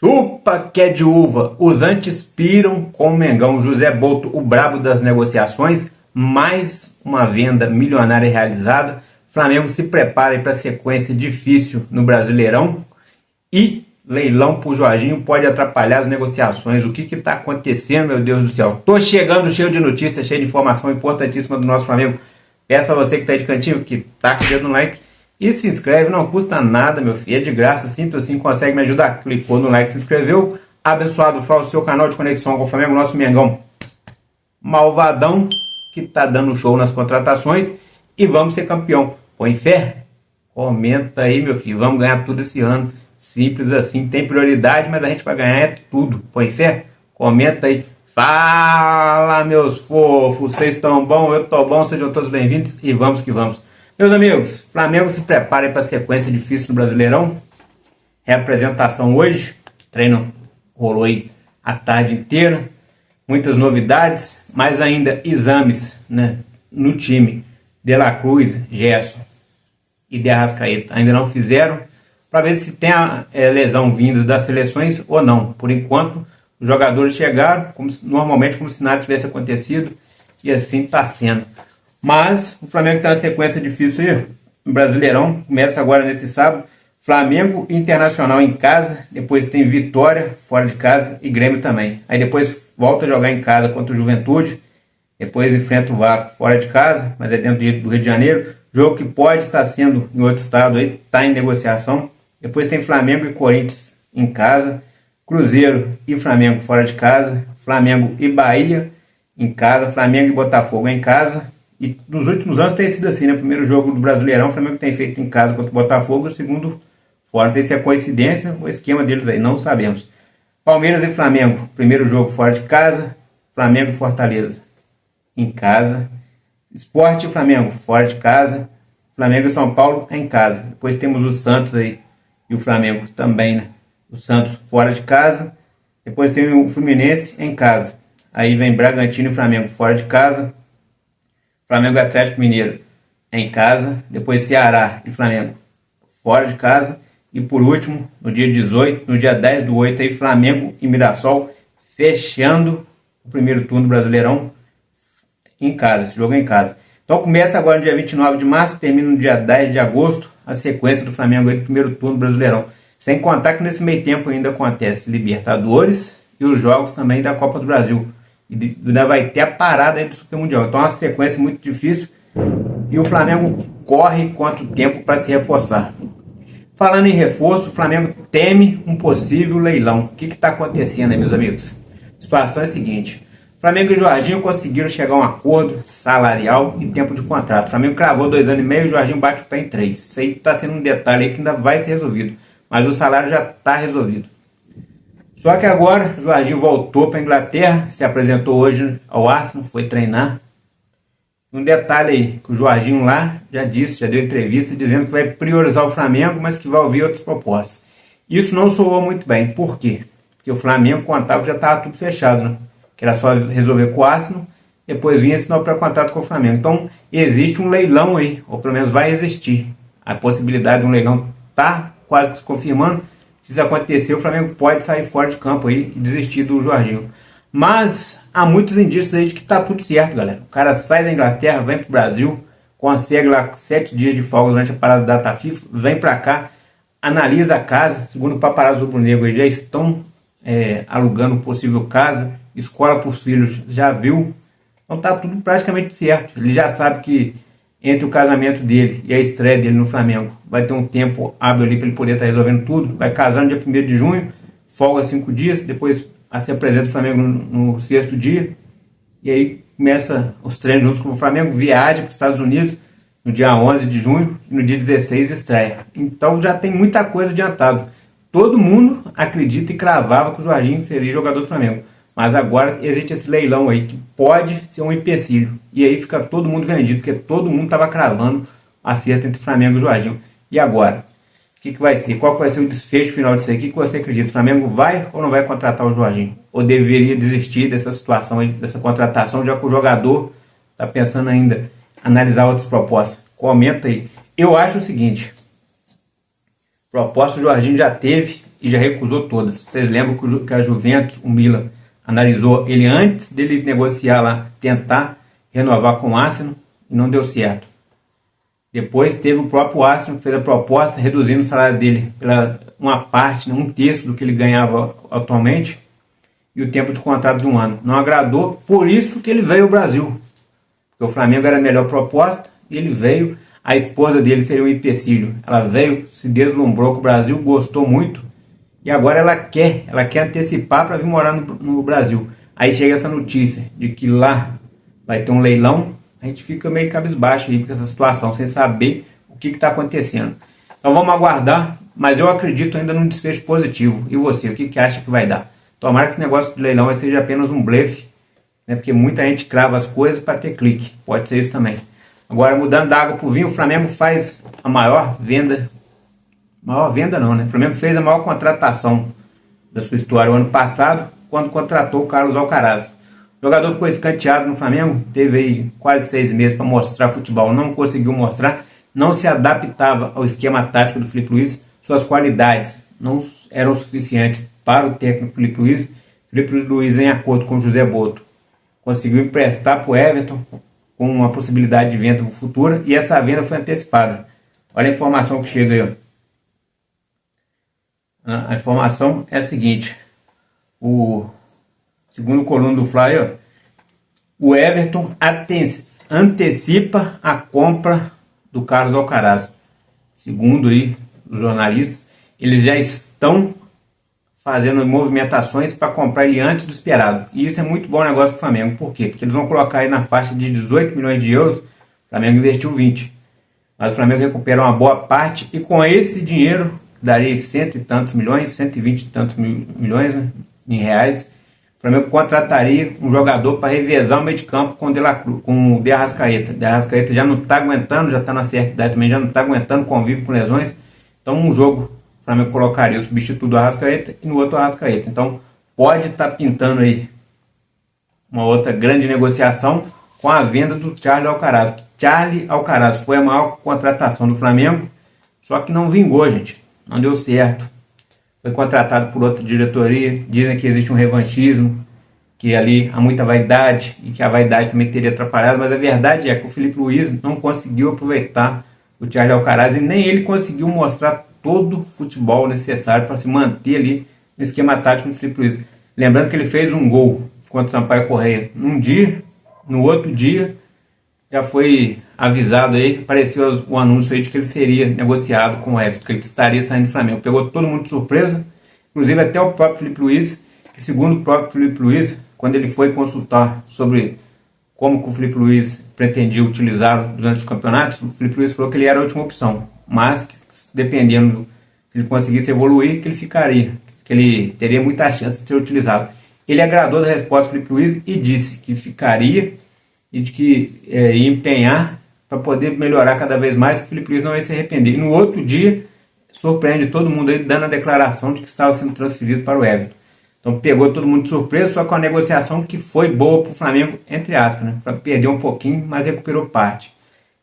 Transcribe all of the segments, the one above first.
Chupa que é de uva, os antes piram com o Mengão. José Boto, o brabo das negociações, mais uma venda milionária realizada. Flamengo se prepara para a sequência difícil no Brasileirão e leilão pro Jorginho pode atrapalhar as negociações. O que está acontecendo, meu Deus do céu? Tô chegando cheio de notícias, cheio de informação importantíssima do nosso Flamengo. Peço a você que tá aí de cantinho, que taca o dedo no like e se inscreve, não custa nada, meu filho, é de graça, simples assim, consegue me ajudar. Clicou no like, se inscreveu, abençoado foi o seu canal de conexão com o Flamengo, nosso Mengão malvadão, que tá dando show nas contratações e vamos ser campeão. Põe fé? Comenta aí, meu filho, vamos ganhar tudo esse ano. Simples assim, tem prioridade, mas a gente vai ganhar tudo. Põe fé? Comenta aí. Fala, meus fofos, vocês estão bom? Eu tô bom, sejam todos bem-vindos e vamos que vamos. Meus amigos, Flamengo se prepara para a sequência difícil no Brasileirão. Reapresentação hoje, treino rolou aí a tarde inteira. Muitas novidades, mas ainda exames, né, no time. De La Cruz, Gerson e De Arrascaeta ainda não fizeram para ver se tem a lesão vinda das seleções ou não. Por enquanto, os jogadores chegaram normalmente como se nada tivesse acontecido e assim está sendo. Mas o Flamengo está na sequência difícil aí. O Brasileirão começa agora nesse sábado. Flamengo Internacional em casa, depois tem Vitória fora de casa e Grêmio também. Aí depois volta a jogar em casa contra o Juventude, depois enfrenta o Vasco fora de casa, mas é dentro do Rio de Janeiro. Jogo que pode estar sendo em outro estado, aí está em negociação. Depois tem Flamengo e Corinthians em casa, Cruzeiro e Flamengo fora de casa, Flamengo e Bahia em casa, Flamengo e Botafogo em casa. E nos últimos anos tem sido assim, né? O primeiro jogo do Brasileirão, o Flamengo tem feito em casa contra o Botafogo, o segundo fora. Não sei se é coincidência ou esquema deles aí, não sabemos. Palmeiras e Flamengo, primeiro jogo fora de casa, Flamengo e Fortaleza em casa. Sport e Flamengo fora de casa, Flamengo e São Paulo em casa. Depois temos o Santos aí e o Flamengo também, né? O Santos fora de casa. Depois tem o Fluminense em casa. Aí vem Bragantino e Flamengo fora de casa. Flamengo e Atlético Mineiro em casa. Depois Ceará e Flamengo fora de casa. E por último, no dia 18, no dia 10/8, aí Flamengo e Mirassol fechando o primeiro turno do Brasileirão em casa, esse jogo é em casa. Então começa agora no dia 29 de março, termina no dia 10 de agosto, a sequência do Flamengo aí do primeiro turno do Brasileirão. Sem contar que nesse meio tempo ainda acontece Libertadores e os jogos também da Copa do Brasil. E ainda vai ter a parada aí do Super Mundial. Então é uma sequência muito difícil e o Flamengo corre quanto tempo para se reforçar. Falando em reforço, o Flamengo teme um possível leilão. O que está acontecendo aí, meus amigos? A situação é a seguinte: Flamengo e Jorginho conseguiram chegar a um acordo salarial e tempo de contrato. O Flamengo cravou 2 anos e meio e o Jorginho bate o pé em 3. Isso aí está sendo um detalhe aí que ainda vai ser resolvido. Mas o salário já está resolvido. Só que agora o Jorginho voltou para a Inglaterra, se apresentou hoje ao Arsenal, foi treinar. Um detalhe aí, que o Jorginho lá já disse, já deu entrevista, dizendo que vai priorizar o Flamengo, mas que vai ouvir outras propostas. Isso não soou muito bem. Por quê? Porque o Flamengo contava que já estava tudo fechado, né? Que era só resolver com o Arsenal, depois vinha assinar o pré-contrato com o Flamengo. Então existe um leilão aí, ou pelo menos vai existir. A possibilidade de um leilão está quase que se confirmando. Se isso acontecer, o Flamengo pode sair fora de campo aí e desistir do Jorginho. Mas há muitos indícios aí de que está tudo certo, galera. O cara sai da Inglaterra, vem para o Brasil, consegue lá 7 dias de folga durante a parada da data FIFA, vem para cá, analisa a casa. Segundo o Paparazzo Rubro-Negro, eles já estão alugando possível casa, escola para os filhos, já viu. Então está tudo praticamente certo. Ele já sabe que entre o casamento dele e a estreia dele no Flamengo vai ter um tempo hábil ali para ele poder estar resolvendo tudo. Vai casar no dia 1º de junho, folga 5 dias, depois se apresenta o Flamengo no 6º dia, e aí começa os treinos juntos com o Flamengo, viaja para os Estados Unidos no dia 11 de junho e no dia 16 estreia. Então já tem muita coisa adiantado. Todo mundo acredita e cravava que o Jorginho seria jogador do Flamengo, mas agora existe esse leilão aí que pode ser um empecilho, e aí fica todo mundo vendido, porque todo mundo estava cravando acerto entre Flamengo e Jorginho. E agora? O que vai ser? Qual vai ser o desfecho final disso aí? O que você acredita? O Flamengo vai ou não vai contratar o Jorginho? Ou deveria desistir dessa situação, dessa contratação, já que o jogador está pensando ainda em analisar outras propostas? Comenta aí. Eu acho o seguinte: proposta o Jorginho já teve e já recusou todas. Vocês lembram que a Juventus, o Milan, analisou ele antes dele negociar lá, tentar renovar com o Arsenal e não deu certo. Depois teve o próprio Arsenal que fez a proposta reduzindo o salário dele pela uma parte, um terço do que ele ganhava atualmente e o tempo de contrato de um ano. Não agradou, por isso que ele veio ao Brasil. Porque o Flamengo era a melhor proposta e ele veio. A esposa dele seria um empecilho. Ela veio, se deslumbrou com o Brasil, gostou muito e agora ela quer antecipar para vir morar no Brasil. Aí chega essa notícia de que lá vai ter um leilão. A gente fica meio cabisbaixo aí com essa situação, sem saber o que está acontecendo. Então vamos aguardar, mas eu acredito ainda num desfecho positivo. E você, o que acha que vai dar? Tomara que esse negócio de leilão seja apenas um blefe, né? Porque muita gente crava as coisas para ter clique. Pode ser isso também. Agora, mudando da água para o vinho, o Flamengo faz a maior venda. Maior venda não, né? O Flamengo fez a maior contratação da sua história o ano passado, quando contratou o Carlos Alcaraz. O jogador ficou escanteado no Flamengo, teve aí quase 6 meses para mostrar futebol, não conseguiu mostrar, não se adaptava ao esquema tático do Filipe Luiz, suas qualidades não eram suficientes para o técnico Filipe Luiz. Filipe Luiz, em acordo com o José Boto, conseguiu emprestar para o Everton com uma possibilidade de venda futura e essa venda foi antecipada. Olha a informação que chega aí. Ó. A informação é a seguinte, segundo o coluna do Fly, o Everton antecipa a compra do Carlos Alcaraz. Segundo aí os jornalistas, eles já estão fazendo movimentações para comprar ele antes do esperado. E isso é muito bom negócio para o Flamengo. Por quê? Porque eles vão colocar aí na faixa de 18 milhões de euros, o Flamengo investiu 20. Mas o Flamengo recupera uma boa parte e com esse dinheiro, daria 100 e tantos milhões, 120 e tantos milhões, né, em reais, o Flamengo contrataria um jogador para revezar o meio de campo com o De Arrascaeta. De Arrascaeta já não está aguentando, já está na certa idade também, já não está aguentando, convive com lesões. Então um jogo o Flamengo colocaria o substituto do Arrascaeta e no outro o Arrascaeta. Então pode estar pintando aí uma outra grande negociação com a venda do Charlie Alcaraz. Charlie Alcaraz foi a maior contratação do Flamengo, só que não vingou, gente. Não deu certo. Foi contratado por outra diretoria. Dizem que existe um revanchismo, que ali há muita vaidade e que a vaidade também teria atrapalhado, mas a verdade é que o Filipe Luiz não conseguiu aproveitar o Charlie Alcaraz e nem ele conseguiu mostrar todo o futebol necessário para se manter ali no esquema tático do Filipe Luiz. Lembrando que ele fez um gol contra o Sampaio Corrêa num dia, no outro dia já foi avisado aí, apareceu o anúncio aí de que ele seria negociado com o Everton, que ele estaria saindo do Flamengo. Pegou todo mundo de surpresa, inclusive até o próprio Filipe Luiz, que segundo o próprio Filipe Luiz, quando ele foi consultar sobre como que o Filipe Luiz pretendia utilizá-lo durante os campeonatos, o Filipe Luiz falou que ele era a última opção, mas que, dependendo se ele conseguisse evoluir, que ele ficaria, que ele teria muita chance de ser utilizado. Ele agradou da resposta do Filipe Luiz e disse que ficaria e de que ia empenhar para poder melhorar cada vez mais, que o Filipe Luiz não ia se arrepender. E no outro dia, surpreende todo mundo aí dando a declaração de que estava sendo transferido para o Everton. Então pegou todo mundo de surpresa, só com a negociação que foi boa para o Flamengo, entre aspas, né? Perdeu um pouquinho, mas recuperou parte.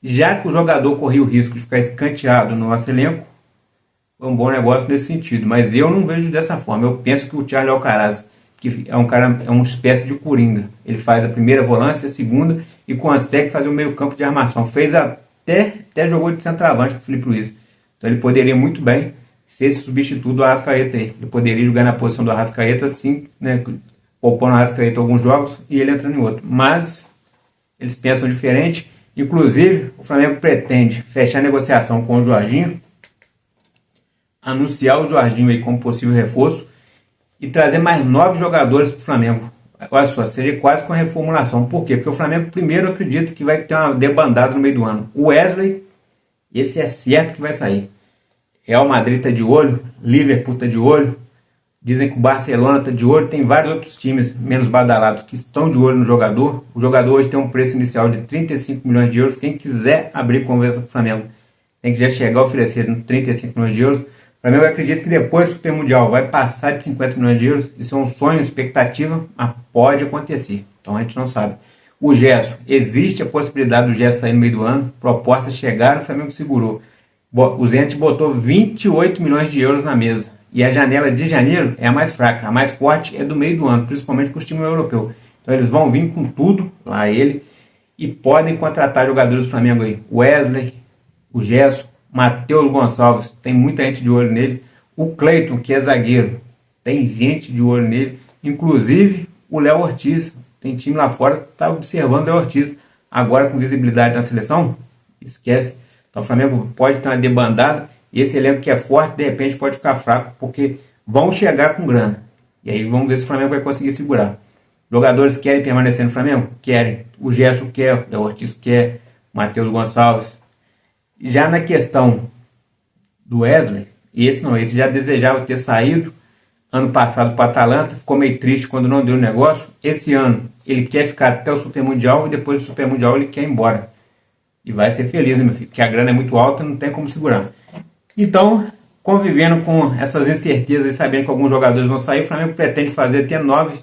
Já que o jogador corria o risco de ficar escanteado no nosso elenco, foi um bom negócio nesse sentido. Mas eu não vejo dessa forma. Eu penso que o Charlie Alcaraz, que é um cara, é uma espécie de coringa. Ele faz a primeira volância, a segunda e consegue fazer o meio campo de armação. Fez até jogou de centroavante com o Filipe Luiz. Então ele poderia muito bem ser esse substituto do Arrascaeta aí. Ele poderia jogar na posição do Arrascaeta, sim, né, poupando o Arrascaeta alguns jogos e ele entrando em outro. Mas eles pensam diferente. Inclusive, o Flamengo pretende fechar a negociação com o Jorginho, anunciar o Jorginho aí como possível reforço e trazer mais 9 jogadores para o Flamengo. Olha só, seria quase com a reformulação. Por quê? Porque o Flamengo primeiro acredita que vai ter uma debandada no meio do ano. O Wesley, esse é certo que vai sair. Real Madrid está de olho, Liverpool está de olho, dizem que o Barcelona está de olho, tem vários outros times menos badalados que estão de olho no jogador. O jogador hoje tem um preço inicial de 35 milhões de euros. Quem quiser abrir conversa com o Flamengo tem que já chegar a oferecer 35 milhões de euros. O Flamengo acredita que depois do Super Mundial vai passar de 50 milhões de euros. Isso é um sonho, expectativa, mas pode acontecer. Então a gente não sabe. O Gerson, existe a possibilidade do Gerson sair no meio do ano. Propostas chegaram, o Flamengo segurou. O Zenit botou 28 milhões de euros na mesa. E a janela de janeiro é a mais fraca, a mais forte é do meio do ano, principalmente com os times europeus. Então eles vão vir com tudo lá ele e podem contratar jogadores do Flamengo aí. Wesley, o Gerson, Matheus Gonçalves, tem muita gente de olho nele. O Cleiton, que é zagueiro, tem gente de olho nele. Inclusive o Léo Ortiz, tem time lá fora que está observando o Léo Ortiz. Agora com visibilidade na seleção, esquece. Então o Flamengo pode ter uma debandada. E esse elenco que é forte, de repente pode ficar fraco, porque vão chegar com grana. E aí vamos ver se o Flamengo vai conseguir segurar. Jogadores querem permanecer no Flamengo? Querem. O Gerson quer, o Léo Ortiz quer, o Matheus Gonçalves. Já na questão do Wesley, esse já desejava ter saído ano passado para o Atalanta, ficou meio triste quando não deu o negócio. Esse ano ele quer ficar até o Super Mundial e depois do Super Mundial ele quer ir embora. E vai ser feliz, né, meu filho? Porque a grana é muito alta, não tem como segurar. Então, convivendo com essas incertezas e sabendo que alguns jogadores vão sair, o Flamengo pretende fazer até 9,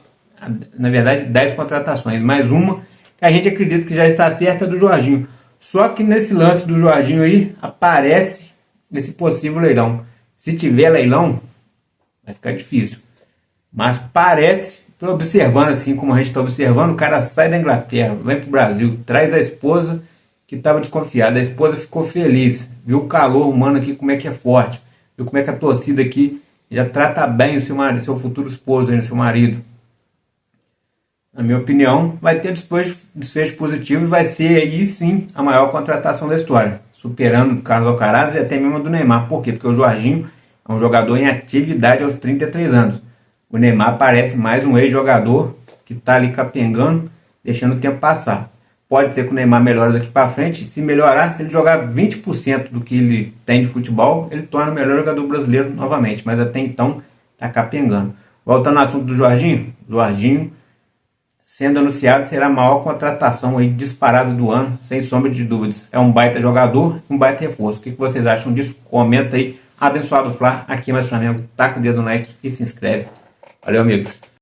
na verdade 10 contratações. Mais uma que a gente acredita que já está certa, é do Jorginho. Só que nesse lance do Jorginho aí, aparece esse possível leilão. Se tiver leilão, vai ficar difícil. Mas parece, estou observando assim como a gente está observando, o cara sai da Inglaterra, vem para o Brasil, traz a esposa que estava desconfiada. A esposa ficou feliz, viu o calor humano aqui, como é que é forte, viu como é que a torcida aqui já trata bem o seu futuro esposo, o seu marido. Na minha opinião, vai ter desfecho positivo e vai ser aí sim a maior contratação da história, superando o Carlos Alcaraz e até mesmo do Neymar. Por quê? Porque o Jorginho é um jogador em atividade aos 33 anos. O Neymar parece mais um ex-jogador que está ali capengando, deixando o tempo passar. Pode ser que o Neymar melhore daqui para frente. Se melhorar, se ele jogar 20% do que ele tem de futebol, ele torna o melhor jogador brasileiro novamente. Mas até então, está capengando. Voltando ao assunto do Jorginho. Jorginho, sendo anunciado, será a maior contratação aí disparada do ano, sem sombra de dúvidas. É um baita jogador, um baita reforço. O que vocês acham disso? Comenta aí. Abençoado Flá, aqui mais Flamengo. Taca o dedo no like e se inscreve. Valeu, amigos.